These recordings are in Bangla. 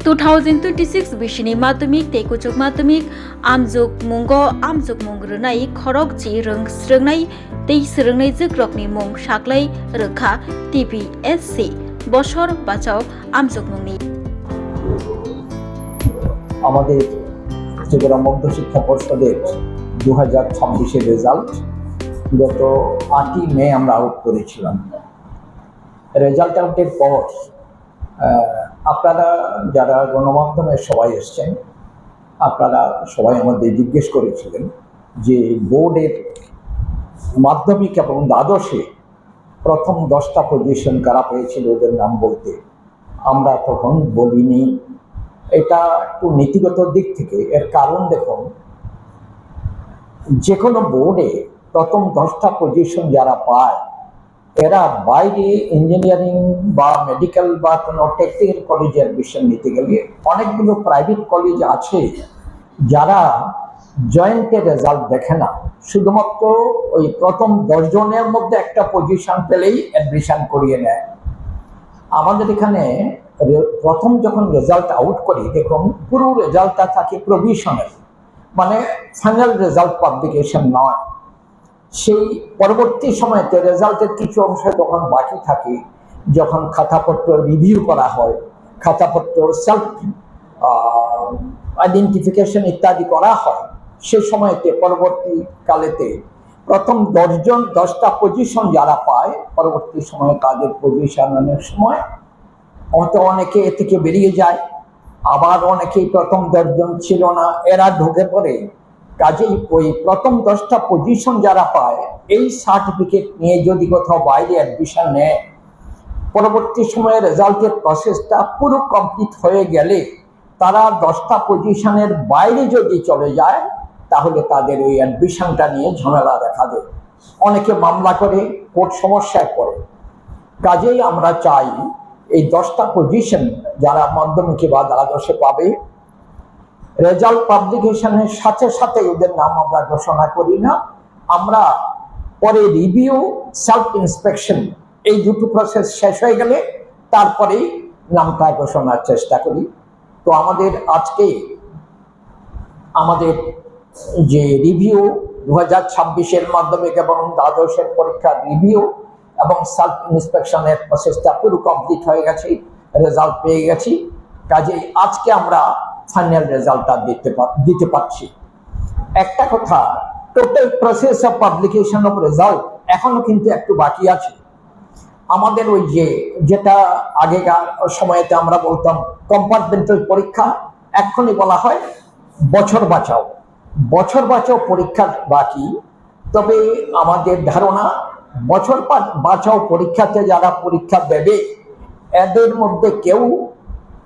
2026 बिसिनि माध्यमिक तै कुचुक माध्यमिक आमजुक मुंगो आमजुक मुंग्रुनाय खरक जि रों स्रोंनाय तै स्रोंनाय जोग्रकनि मुं साक्लाय रोखा टीपीएससी বছর বাঁচাও আমজুক মুংনি আমাদের ত্রিপুরা মধ্যশিক্ষা পর্ষদের 2026 রেজাল্ট গত 8 মে আমরা আউট করেছিলাম। রেজাল্ট আউটের পর আপনারা যারা গণমাধ্যমে সবাই এসছেন, আপনারা সবাই আমাদের জিজ্ঞেস করেছিলেন যে বোর্ডের মাধ্যমিক এবং দ্বাদশে প্রথম 10টা পজিশন কারা পেয়েছিল ওদের নাম বলতে। আমরা তখন বলিনি। এটা একটু নীতিগত দিক থেকে। এর কারণ দেখুন, যে কোনো বোর্ডে প্রথম 10টা পজিশন যারা পায় এরা বাইরে ইঞ্জিনিয়ারিং বা মেডিকেল বা কোনো টেকনিক্যাল কলেজে অ্যাডমিশন নিতে গেলে অনেকগুলো প্রাইভেট কলেজ আছে যারা জয়েন্টে রেজাল্ট দেখে না, শুধুমাত্র ওই প্রথম 10 জনের মধ্যে একটা পজিশন পেলেই অ্যাডমিশন করিয়ে নেয়। আমাদের এখানে প্রথম যখন রেজাল্ট আউট করি, দেখুন পুরো রেজাল্টটা থাকে প্রভিশনাল, মানে ফাইনাল রেজাল্ট পাবলিকেশন নয়। সেই পরবর্তী সময়তে রেজাল্টের কিছু অংশ যখন বাকি থাকে, যখন খাতাপত্র রিভিউ করা হয়, খাতাপত্র সেলফ আইডেন্টিফিকেশন ইত্যাদি করা হয়, সে সময়তে পরবর্তীকালেতে প্রথম 10টা পজিশন যারা পায়, পরবর্তী সময়ে তাদের পজিশন অনেক সময় হয়তো অনেকে এ থেকে বেরিয়ে যায়, আবার অনেকেই প্রথম 10 জন ছিল না, এরা ঢুকে পড়ে। কাজেই ওই প্রথম 10টা পজিশন যারা পায় এই সার্টিফিকেট নিয়ে যদি কোথাও বাইরে অ্যাডমিশন নেয়, পরবর্তী সময়ে রেজাল্টের প্রসেসটা পুরো কমপ্লিট হয়ে গেলে তারা 10টা পজিশনের বাইরে যদি চলে যায় তাহলে তাদের ওই অ্যাডমিশনটা নিয়ে ঝামেলা দেখা দেয়, অনেকে মামলা করে, কোর্ট সমস্যায় পড়ে। কাজেই আমরা চাই এই 10টা পজিশন যারা মাধ্যমিকে বা দ্বাদশে পাবে, রেজাল্ট পাবলিকেশনের সাথে সাথে ওদের নাম আমরা ঘোষণা করি না, আমরা পরে রিভিউ, সেলফ ইন্সপেকশন এই দুটো প্রসেস শেষ হয়ে গেলে তারপরেই নামটা ঘোষণার চেষ্টা করি। তো আজকে আমাদের যে রিভিউ 2026-এর মাধ্যমিক এবং দ্বাদশের পরীক্ষার রিভিউ এবং সেলফ ইন্সপেকশনের প্রসেসটা পুরো কমপ্লিট হয়ে গেছে, রেজাল্ট পেয়ে গেছি। কাজেই আজকে আমরা ফাইনাল রেজাল্টটা দিতে পারছি। একটা কথা, total process of publication of result এখনো কিন্তু একটু বাকি আছে। আমাদের ওই যেটা আগেকার সময়তে আমরা বলতাম কম্পার্টমেন্টাল পরীক্ষা, এখনই বলা হয় বছর বাঁচাও পরীক্ষা বাকি। তবে আমাদের ধারণা বছর বাঁচাও পরীক্ষাতে যারা পরীক্ষা দেবে এদের মধ্যে কেউ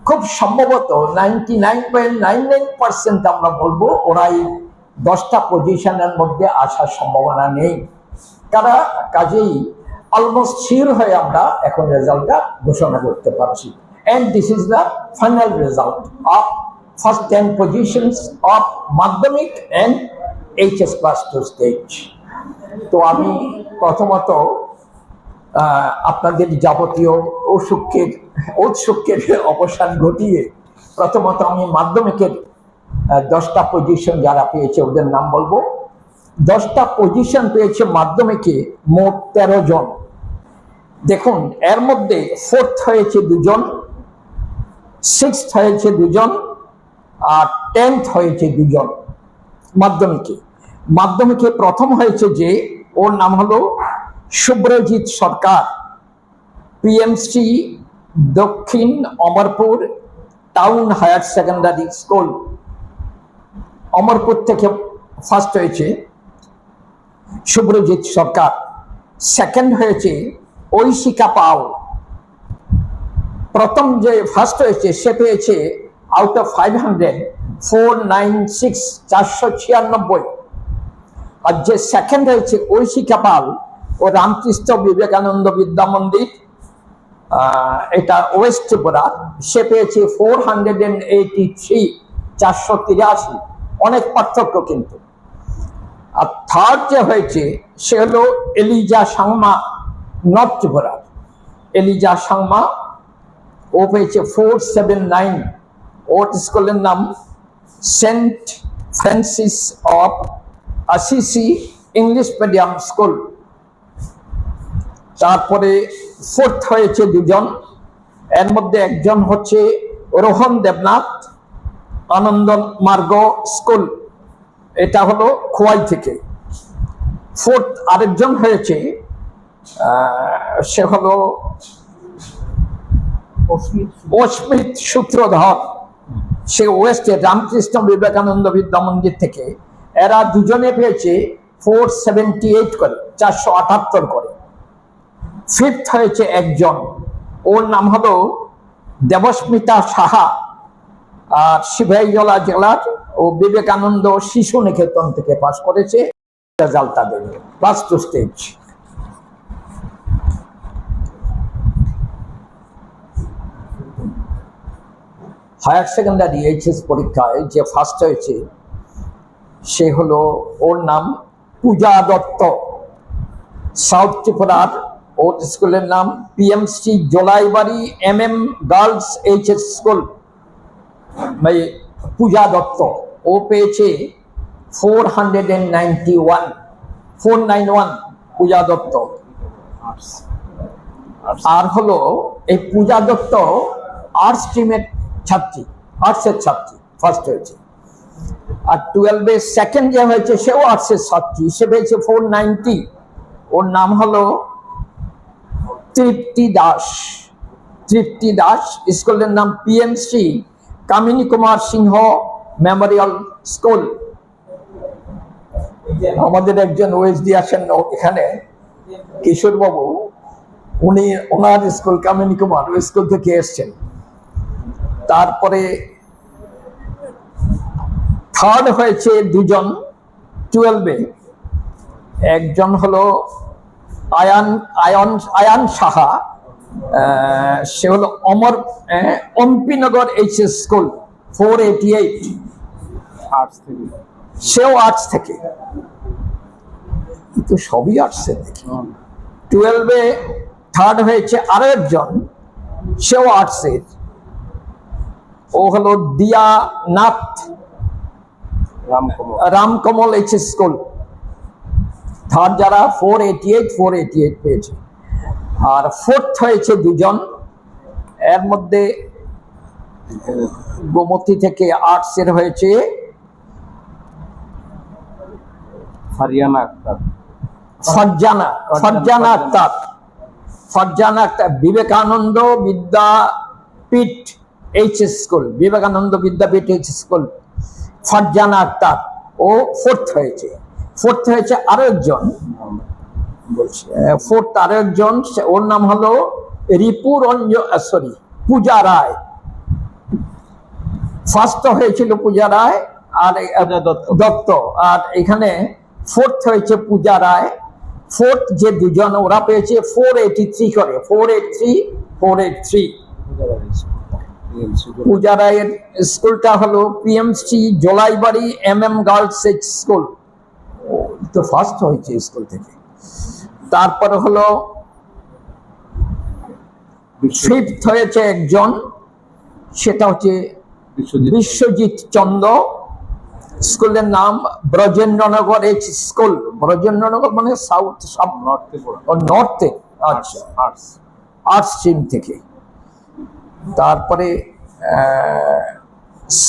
খুব সম্ভবত 99.99% আমরা বলবো ওরাই 10টা পজিশনের মধ্যে আসার সম্ভাবনা নেই। কাজেই অলমোস্ট শিওর হয়ে আমরা এখন রেজাল্টটা ঘোষণা করতে পারছি। And this is the final result of first 10 positions of madhyamik and HS class 2 stage. তো আমি প্রথমত আপনাদের যাবতীয় ঔৎসুক্যের অবসান ঘটিয়ে প্রথমত আমি মাধ্যমিকের 10টা পজিশন যারা পেয়েছে ওদের নাম বলবো। 10টা পজিশন পেয়েছে মাধ্যমিকে মোট 13 জন। দেখুন, এর মধ্যে 4th হয়েছে 2 জন, 6th হয়েছে 2 জন, আর 10th হয়েছে 2 জন। মাধ্যমিকে প্রথম হয়েছে যে, ওর নাম হলো Subhrajit Sarkar, PMC Dakshin Amarpur town higher secondary school, Amarpur থেকে ফার্স্ট হয়েছে শুভ্রজিৎ সরকার। সেকেন্ড হয়েছে ঐশিকা পাল। প্রথম যে ফার্স্ট হয়েছে সে পেয়েছে আউট অফ 500 496 496। আর যে সেকেন্ড হয়েছে ঐশিকা পাল, ও রামকৃষ্ণ বিবেকানন্দ বিদ্যা মন্দির, এটা ওয়েস্ট ত্রিপুরা, সে পেয়েছে 483 483। অনেক পার্থক্য কিন্তু। আর থার্ড যে হয়েছে সে হলো Eliza Sangma, north Tripura. Eliza Sangma, ও পেয়েছে 479 ওর স্কুলের নাম Saint Francis of Assisi English medium school. তারপরে ফোর্থ হয়েছে দুজন, এর মধ্যে একজন হচ্ছে রোহন দেবনাথ আনন্দ মার্গ স্কুল, এটা হলো খোয়াই থেকে। ফোর্থ আরেকজন হয়েছে সে হলো অস্মিত সূত্রধর, সে ওয়েস্টে রামকৃষ্ণ বিবেকানন্দ বিদ্যা মন্দির থেকে। এরা দুজনে পেয়েছে 478 করে, 478 করে। ফিফথ হয়েছে একজন, ওর নাম হলো দেবস্মিতা সাহা, আর সিপাহীজলা জেলার ও বিবেকানন্দ শিশু নিকেতন থেকে পাশ করেছে। রেজাল্ট তাদের class 2 stage. Higher secondary HS পরীক্ষায় যে ফার্স্ট হয়েছে সে হলো, ওর নাম পূজা দত্ত, সাউথ ত্রিপুরার। ওর স্কুলের নাম PMC Jolaibari MM girls HS school. Puja Dutta, ও পেয়েছে 491 পূজা দত্ত। আর হলো এই পূজা দত্ত আর্টস স্ট্রিমের ছাত্রী, আর্টসের ছাত্রী, ফার্স্ট হয়েছে। আর 12-এ সেকেন্ড যে হয়েছে সেও আর্টসের ছাত্রী, সে পেয়েছে 490। ওর নাম হলো তৃপ্তি দাস। তৃপ্তি দাস, স্কুলের নাম পিএমসি কামিনী কুমার সিংহ মেমোরিয়াল স্কুল। আমাদের একজন ওএসডি আসেন এখানে, কিশোর বাবু, উনি ওনার স্কুল কামিনী কুমার স্কুল থেকে এসছেন। তারপরে থার্ড হয়েছে দুজন 12-এ, একজন হলো আয়ান সাহা, সে হলো অম্পিনগর এইচএস স্কুল 488, সেও আর্টস থেকে। তো সবই আর্টসের দেখি। 12-এ থার্ড হয়েছে আরো একজন, সেও আর্টসের, ও হলো দিয়া Nath Ramkamal HS school. Third যারা 488 পেয়েছে। আর ফোর্থ হয়েছে দুজন, এর মধ্যে গোমতী থেকে আর্টসের হয়েছে ফারজানা আক্তার, বিবেকানন্দ বিদ্যাপীঠ এইচএস স্কুল, বিবেকানন্দ বিদ্যাপীঠ এইচএস স্কুল, ফারজানা আক্তার, ও ফোর্থ হয়েছে। ফোর্থ হয়েছে আরো একজন, ওর নাম হলো পূজা রায়। ফার্স্ট হয়েছিল পূজা রায় আর দত্ত, আর এখানে ফোর্থ হয়েছে পূজা রায়। ফোর্থ যে দুজন, ওরা পেয়েছে 483 করে, 483। পূজা রায়ের স্কুলটা হলো PMC Jolaibari MM girls school, তো ফার্স্ট হয়েছে স্কুল থেকে। তারপরে হলো ফিফথ হয়েছে একজন, সেটা হচ্ছে বিশ্বজিৎ চন্দ্র, স্কুলের নাম ব্রজেন্দ্রনগর এইচ স্কুল। ব্রজেন্দ্রনগর মানে সাউথ সব নর্থে, আচ্ছা, আর্টস স্ট্রিম থেকে। তারপরে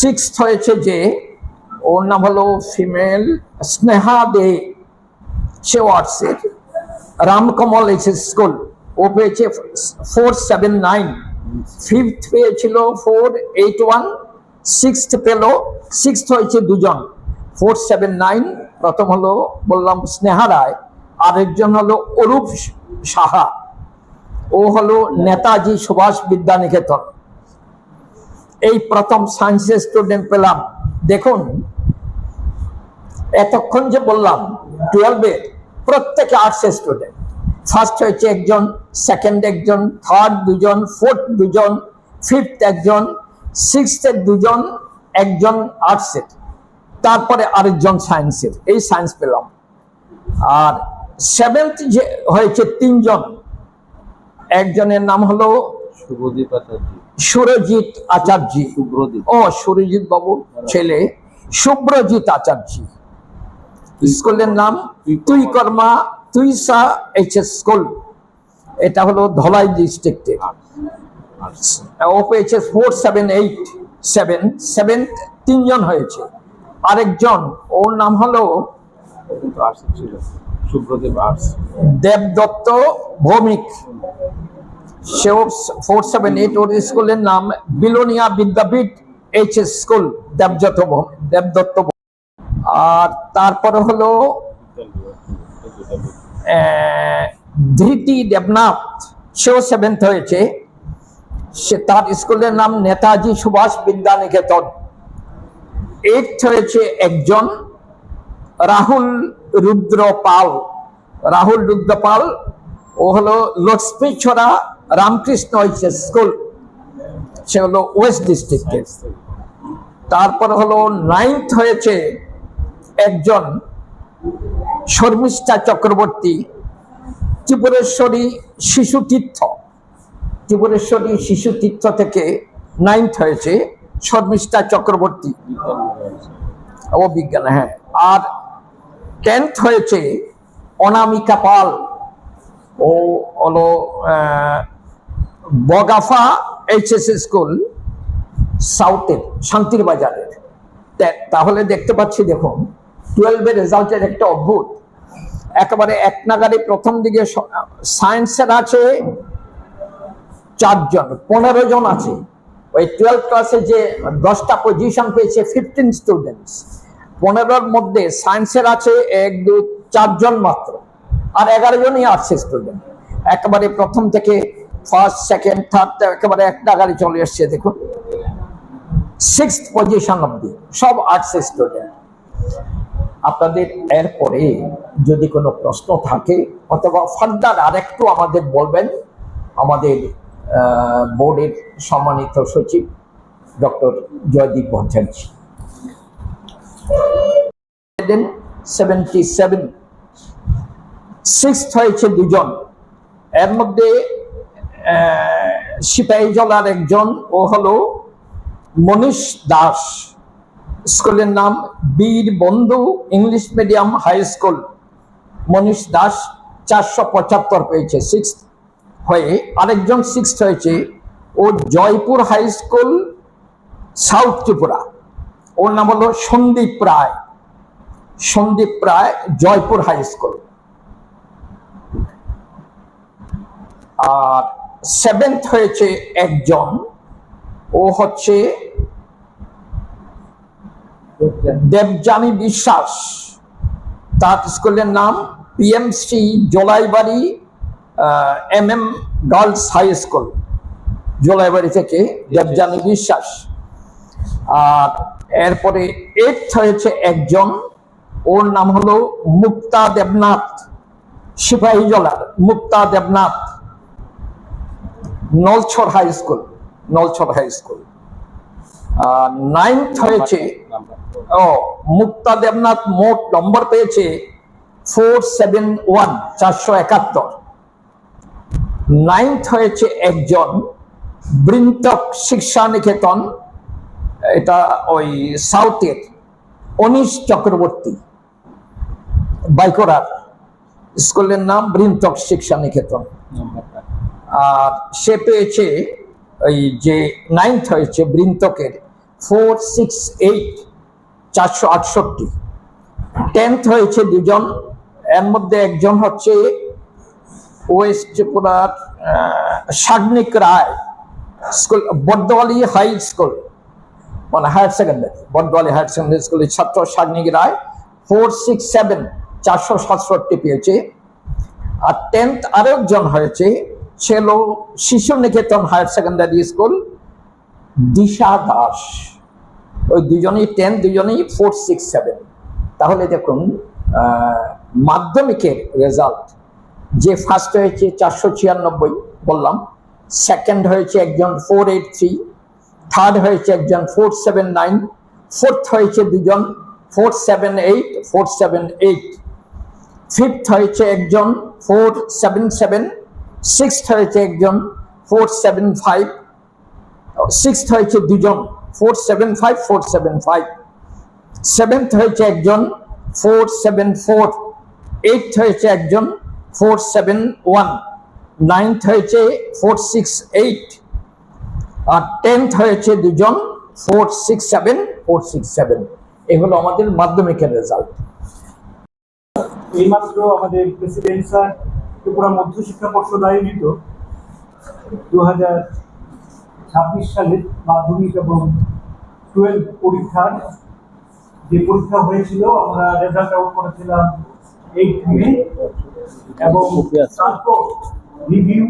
সিক্সথ হয়েছে যে, ওর নাম হলো ফিমেল স্নেহা দে, সে আর্টসের, রামকমল এইচএস স্কুল, ও পেয়েছে 479। ফিফথ পেয়েছিল 481, সিক্সথ পেল, সিক্সথ হয়েছে দুজন 479। প্রথম হলো বললাম স্নেহা রায়, আরেকজন হলো অরূপ সাহা, ও হলো নেতাজি সুভাষ বিদ্যা নিকেতন। এই প্রথম সায়েন্সের স্টুডেন্ট পেলাম। দেখুন এতক্ষণ যে বললাম 12-এ প্রত্যেকে আর্টসের স্টুডেন্ট। ফার্স্ট হয়েছে একজন, সেকেন্ড একজন, থার্ড দুজন, ফোর্থ দুজন, ফিফথ একজন, সিক্সথের দুজন, একজন আর্টসের, তারপরে আরেকজন সায়েন্সের। এই সায়েন্স পেলাম। আর সেভেন্থ যে হয়েছে তিনজন, একজনের নাম হলো সুরজিৎ আচার্য, সুরজিৎ বাবুর ছেলে শুভ্রজিৎ আচার্য। স্কুলের নাম তুই কর্মা তুইসা এইচএস স্কুল, এটা হলো ধলাই ডিস্ট্রিক্টে। ও পেয়েছে 478 তিনজন হয়েছে। আরেকজন ওর নাম হলো দেবদত্ত ভৌমিক, সেও 478। ওর স্কুলের নাম বিলোনিয়া বিদ্যাপীঠ এইচএস স্কুল, দেবদত্ত। আর তারপরে হলো ধৃতি দেবনাথ, সেও 7th হয়েছে। তার স্কুলের নাম নেতাজি সুভাষ বিদ্যা নিকেতন। 8th হয়েছে একজন রাহুল রুদ্র পাল, ও হলো লক্ষ্মীছড়া রামকৃষ্ণ এইচএস স্কুল, সে হলো ওয়েস্ট ডিস্ট্রিক্টের। তারপর হলো 9th হয়েছে একজন শর্মিষ্ঠা চক্রবর্তী, ত্রিপুরেশ্বরী শিশু তীর্থ থেকে 9th হয়েছে শর্মিষ্ঠা চক্রবর্তী, ও বিজ্ঞান। হ্যাঁ, আর 10th হয়েছে অনামিকা পাল, ও হলো বগাফা এইচএস স্কুল, সাউথের শান্তির বাজারের। তাহলে দেখতে পাচ্ছি, দেখুন 12 রেজাল্টের একটা অদ্ভুত, একেবারে এক নাগারে প্রথম দিকে সায়েন্সের আছে 4 জন, 15 জন আছে। ওই 12 ক্লাসে যে 10টা পজিশন পেয়েছে 15 স্টুডেন্টস, 15-র মধ্যে সায়েন্সের আছে 1, 2, 4 জন মাত্র, আর 11 জনই আর্টস স্টুডেন্ট। একেবারে প্রথম থেকে ফার্স্ট, সেকেন্ড, থার্ড একেবারে এক নাগারে চলে এসছে। দেখুন 6th পজিশন অব্দি সব আর্টস স্টুডেন্ট। আপনাদের এরপরে যদি কোনো প্রশ্ন থাকে অথবা ফার্দার আরেকটু আমাদের বলবেন, আমাদের বোর্ডের সম্মানিত সচিব ডক্টর জয়দীপ ভট্টাচার্য। 77। 6th হয়েছে 2 জন, এর মধ্যে সিপাহীজলার একজন, ও হলো মনীষ দাস, স্কুলের নাম Bir Bandhu English medium high school. Manish Das 475 পেয়েছে 6th হয়ে। আরেকজন 6th হয়েছে, ও Jaipur high school, south Tripura, ওর নাম হলো সন্দীপ রায়, জয়পুর হাই স্কুল। আর 7th হয়েছে একজন, ও হচ্ছে দেবযানী বিশ্বাস, তার স্কুলের নাম PMC Jolaibari MM girls high school, Jolaibari থেকে দেবযানী বিশ্বাস। আর এরপরে 8th হয়েছে একজন, ওর নাম হলো মুক্তা দেবনাথ, সিপাহীজলার Mukta Debnath, Nalchhar high school. 9th হয়েছে মুক্তা দেবনাথ, মোট নম্বর পেয়েছে 471। 9th হয়েছে একজন বৃন্তক শিক্ষা নিকেতন, এটা ওই সাউথের, অনিশ চক্রবর্তী, বাইকোরার, স্কুলের নাম বৃন্তক শিক্ষা নিকেতন। আর সে পেয়েছে ওই যে 9th হয়েছে বৃন্তকের 468, 468। 10th হয়েছে 2 জন, এর মধ্যে একজন হচ্ছে ওয়েস্ট ত্রিপুরার সাগ্নিক রায় স্কুল, বড্ডওয়ালি হাই স্কুল, মানে হায়ার সেকেন্ডারি, বড্ডওয়ালি হায়ার সেকেন্ডারি স্কুলের ছাত্র সাগ্নিক রায় 467, 467 পেয়েছে। আর 10th আরেকজন হয়েছে, সে হলো শিশু নিকেতন হায়ার সেকেন্ডারি স্কুল, দিশা দাস। ওই দুজনই 10, দুজনেই 467। তাহলে দেখুন মাধ্যমিকের রেজাল্ট, যে ফার্স্ট হয়েছে 496 বললাম, সেকেন্ড হয়েছে একজন 483, থার্ড হয়েছে একজন 479, ফোর্থ হয়েছে 2 জন 478, ফিফথ হয়েছে একজন 477, সিক্সথ হয়েছে একজন 475, সিক্সথ হয়েছে দুজন 475 475, সেভেন্থ হয়েছে একজন 474, এইথ হয়েছে একজন 471, নাইন্থ হয়েছে 468, আর 10th হয়েছে দুজন 467 467। এই হলো আমাদের মাধ্যমিকের রেজাল্ট। এইমাত্র আমাদের প্রেসিডেন্ট স্যার ত্রিপুরা মধ্যশিক্ষা পর্ষদ আয়োজিত 2026 সালের মাধ্যমিক এবং 12 পরীক্ষার যে পরীক্ষা হয়েছিল, আমরা রেজাল্ট আউট করেছিলাম 8 মে, এবং তারপর রিভিউ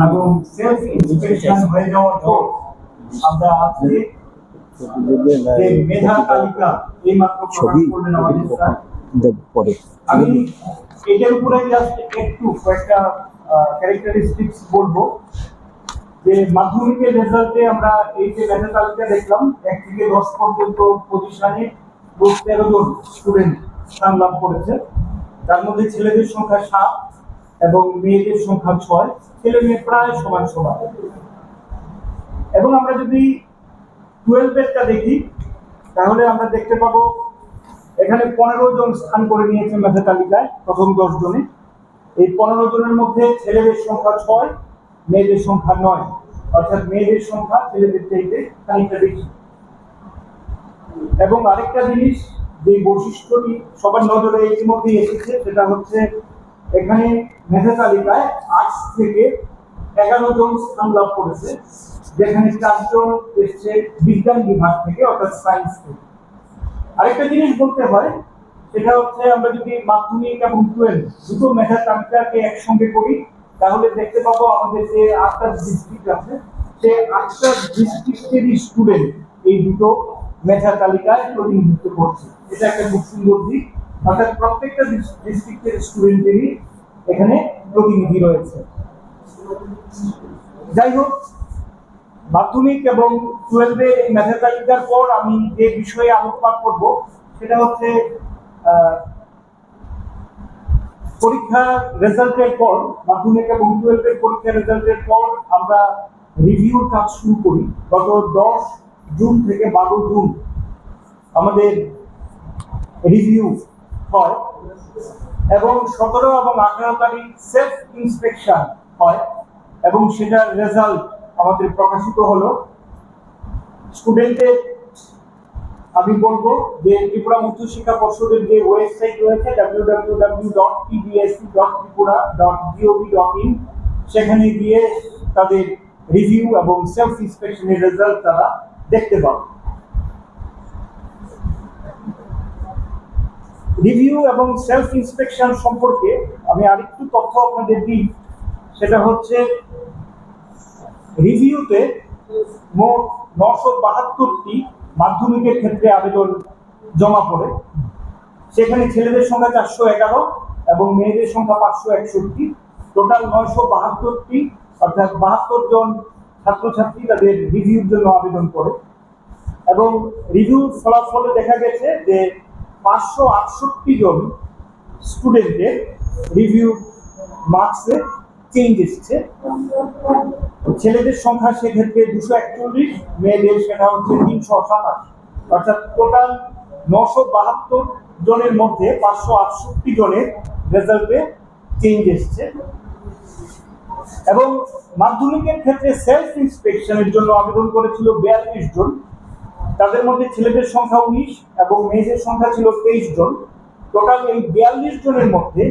এবং সেলফ ইন্সপেকশন হয়ে যাওয়ার পর আমরা আজকে যে মেধা তালিকা এইমাত্র প্রকাশ করলেন আমাদের স্যার। আমি এটার উপরে জাস্ট একটু কয়েকটা ক্যারেক্টারিস্টিক্স বলবো যে মাধ্যমিকের রেজাল্টে আমরা এই যে মেধা তালিকা দেখলাম 1 থেকে 10 পর্যন্ত পজিশনে 13 জন স্টুডেন্ট স্থান লাভ করেছে। তার মধ্যে ছেলেদের সংখ্যা 7 এবং মেয়েদের সংখ্যা 6, ছেলে মেয়ে প্রায় সমান সমান। এবং আমরা যদি 12-এরটা দেখি তাহলে আমরা দেখতে পাবো এখানে 15 জন স্থান করে নিয়েছে মেধা তালিকায় প্রথম 10 জনে। এই 15 জনের মধ্যে ছেলেদের সংখ্যা 6, মেয়েদের সংখ্যা 9, অর্থাৎ মেয়েদের সংখ্যা ছেলেদের চাইতে খানিকটা বেশি। এবং আরেকটা জিনিস, যে বৈশিষ্ট্যটি সবার নজরে ইতিমধ্যেই এসেছে, সেটা হচ্ছে এখানে মেধা তালিকায় আর্টস থেকে 11 জন স্থান লাভ করেছে, যেখানে 4 জন এসছে বিজ্ঞান বিভাগ থেকে, অর্থাৎ সায়েন্স থেকে। আরেকটা জিনিস বলতে হয়, সেটা হচ্ছে আমরা যদি মাধ্যমিক এবং 12 দুটো মেধা তালিকাকে একসঙ্গে করি তাহলে দেখতে পাবো আমাদের যে 8টা ডিস্ট্রিক্ট আছে, সেই 8টা ডিস্ট্রিক্টেরই স্টুডেন্ট এই দুটো মেধা তালিকায় প্রতিনিধিত্ব করছে। এটা একটা খুব সুন্দর দিক, অর্থাৎ প্রত্যেকটা ডিস্ট্রিক্টের স্টুডেন্টেরই এখানে প্রতিনিধি রয়েছে। যাই হোক, মাধ্যমিক এবং 12-এর এই মেধা তালিকার পর আমি যে বিষয়ে আলোকপাত করব সেটা হচ্ছে পরীক্ষার রেজাল্টের পর, মাধ্যমিক এবং 12-এর পরীক্ষার রেজাল্টের পর আমরা রিভিউর কাজ শুরু করি। গত 10 জুন থেকে 12 জুন আমাদের রিভিউ হয় এবং 17 এবং 18 তারিখ সেলফ ইন্সপেকশন হয় এবং সেটার রেজাল্ট আমাদের প্রকাশিত হলো। স্টুডেন্টের আমি বলবো যে ত্রিপুরা মধ্যশিক্ষা পর্ষদের যে ওয়েবসাইট রয়েছে www.tbsc.tripura.gov.in, সেখানে গিয়ে তাদের রিভিউ এবং সেলফ ইন্সপেকশনের রেজাল্ট তারা দেখতে পাবে। রিভিউ এবং সেলফ ইন্সপেকশন সম্পর্কে আমি আরেকটু তথ্য আপনাদের দিই। সেটা হচ্ছে রিভিউতে মোট 972টি মাধ্যমিকের ক্ষেত্রে আবেদন জমা পড়ে। সেখানে ছেলেদের সংখ্যা 411 এবং মেয়েদের সংখ্যা 561। টোটাল 972টি, অর্থাৎ 72 জন ছাত্রছাত্রী তাদের রিভিউর জন্য আবেদন করে। এবং রিভিউর ফলাফলে দেখা গেছে যে 568 জন স্টুডেন্টের রিভিউ মার্কসে চেঞ্জ এসেছে। ছেলেদের সংখ্যা সেক্ষেত্রে 241, মেয়েদের সেটা হচ্ছে 327, অর্থাৎ টোটাল 972 জনের মধ্যে 568 জনের রেজাল্টে চেঞ্জ এসেছে। এবং মাধ্যমিকের ক্ষেত্রে সেলফ ইন্সপেকশনের জন্য আবেদন করেছিল 42 জন। তাদের মধ্যে ছেলেদের সংখ্যা 19 এবং মেয়েদের সংখ্যা ছিল 23 জন। টোটাল এই 42 জনের মধ্যে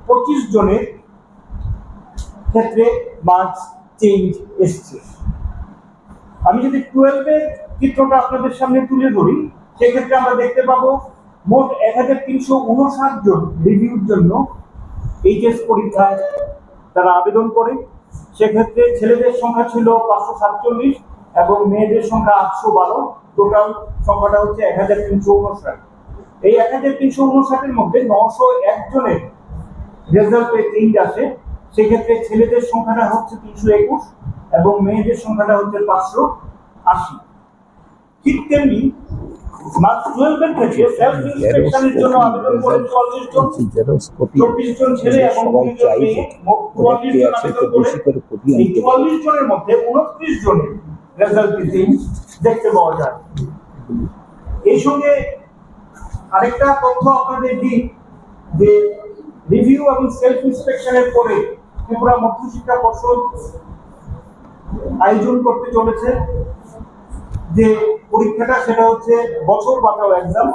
25 জনের ক্ষেত্রে মার্কস চেঞ্জ এসছে। আমি যদি 12-এর চিত্রটা আপনাদের সামনে তুলে ধরি, সেক্ষেত্রে আমরা দেখতে পাবো মোট 1359 জন রিভিউর জন্য এইচএস পরীক্ষায় তারা আবেদন করে। সেক্ষেত্রে ছেলেদের সংখ্যা ছিল 547 এবং মেয়েদের সংখ্যা 812। টোটাল সংখ্যাটা হচ্ছে 1359। এই 1359-এর মধ্যে 901 জনের রেজাল্টে চেঞ্জ আসে। সেক্ষেত্রে ছেলেদের সংখ্যাটা হচ্ছে 321 এবং মেয়েদের সংখ্যাটা হচ্ছে 580। ঠিক তেমনি মাত্র 12-এর ক্ষেত্রে সেলফ ইন্সপেকশনের জন্য আবেদন করে 44 জন, 24 জন ছেলে এবং 2 জন মেয়ে, মোট 44 জন আবেদন করে। এই 44 জনের মধ্যে 29 জনের রেজাল্ট দেখতে পাওয়া যায়। এই সঙ্গে আরেকটা তথ্য আপনাদের দিই যে রিভিউ এবং সেলফ ইন্সপেকশনের পরে ত্রিপুরা মধ্যশিক্ষা পর্ষদ আয়োজন করতে চলেছে যে পরীক্ষাটা, সেটা হচ্ছে বছর বাঁচাও এক্সাম।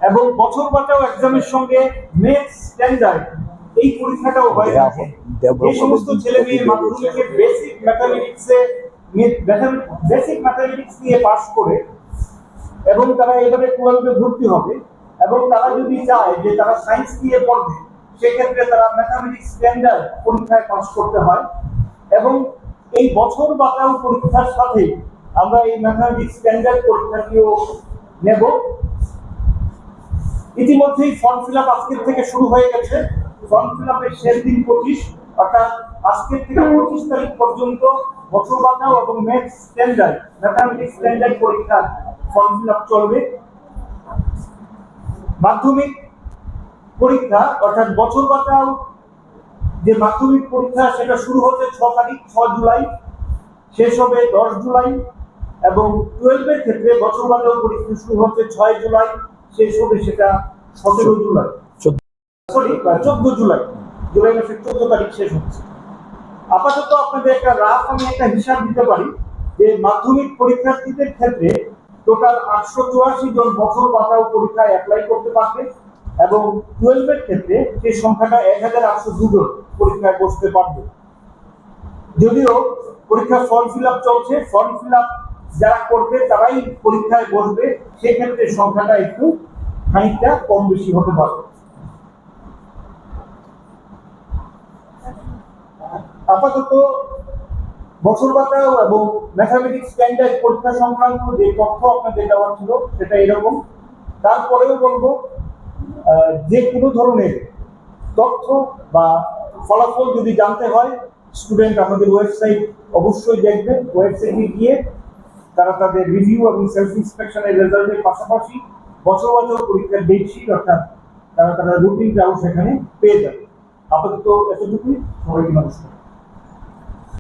এবং বছর বাঁচাও এক্সামের সঙ্গে মেথ স্ট্যান্ডার্ড এই পরীক্ষাটাও হয়ে থাকে। যে সমস্ত ছেলে মেয়ে মাধ্যমিকে বেসিক ম্যাথামেটিক্স নিয়ে পাস করে এবং তারা এবারে 12-এ ভর্তি হবে এবং তারা যদি চায় যে তারা সায়েন্স নিয়ে পড়বে, সেক্ষেত্রে তারা ম্যাথামেটিক্স স্ট্যান্ডার্ড পরীক্ষায় পাস করতে হয়। এবং এই বছর বাঁচাও পরীক্ষার সাথে আমরা এই ম্যাথামেটিক্স স্ট্যান্ডার্ড পরীক্ষাটিও নেব। ইতিমধ্যেই ফর্ম ফিল আপ আজকের থেকে শুরু হয়ে গেছে। ফর্ম ফিল আপের শেষ দিন 25, অর্থাৎ আজকের থেকে 25 তারিখ পর্যন্ত বছর বাঁচাও এবং ম্যাথামেটিক্স স্ট্যান্ডার্ড পরীক্ষা ফর্ম ফিল আপ চলবে। মাধ্যমিক পরীক্ষা অর্থাৎ বছর বাঁচাও যে মাধ্যমিক পরীক্ষা সেটা শুরু হচ্ছে 6 জুলাই, শেষ হবে 10 জুলাই। এবং 12-এর ক্ষেত্রে বছর বাঁচাও পরীক্ষা শুরু হচ্ছে 6 জুলাই, শেষ হবে সেটা 14 জুলাই, 14 জুলাই, জুলাই মাসের 14 তারিখ শেষ হচ্ছে। আপাতত আপনাদের আমি একটা হিসাব দিতে পারি যে মাধ্যমিক পরীক্ষার্থীদের ক্ষেত্রে টোটাল 884 জন বছর বাঁচাও পরীক্ষায় অ্যাপ্লাই করতে পারবে এবং 12-এর ক্ষেত্রে সেই সংখ্যাটা 1802 জন পরীক্ষায় বসতে পারবে। যদিও পরীক্ষার ফর্ম ফিল আপ চলছে, ফর্ম ফিল আপ যারা করবে তারাই পরীক্ষায় বসবে, সেক্ষেত্রে সংখ্যাটা একটু খানিকটা কম বেশি হতে পারে। আপাতত বছর বাঁচাও এবং ম্যাথামেটিক্স স্ট্যান্ডার্ড পরীক্ষা সংক্রান্ত যে তথ্য আপনাদের দেওয়া ছিল সেটা এরকম। তারপরেও বলবো, যে কোনো ধরনের তথ্য বা ফলাফল যদি জানতে হয়, স্টুডেন্ট আমাদের ওয়েবসাইট অবশ্যই দেখবে। ওয়েবসাইটে গিয়ে তারা তাদের রিভিউ এবং সেলফ ইন্সপেকশনের রেজাল্টের পাশাপাশি বছর বাঁচাও পরীক্ষার ডেটশিট অর্থাৎ তারা রুটিনটাও সেখানে পেয়ে যাবে। আপাতত এতটুকুই, সবাইকে নমস্কার।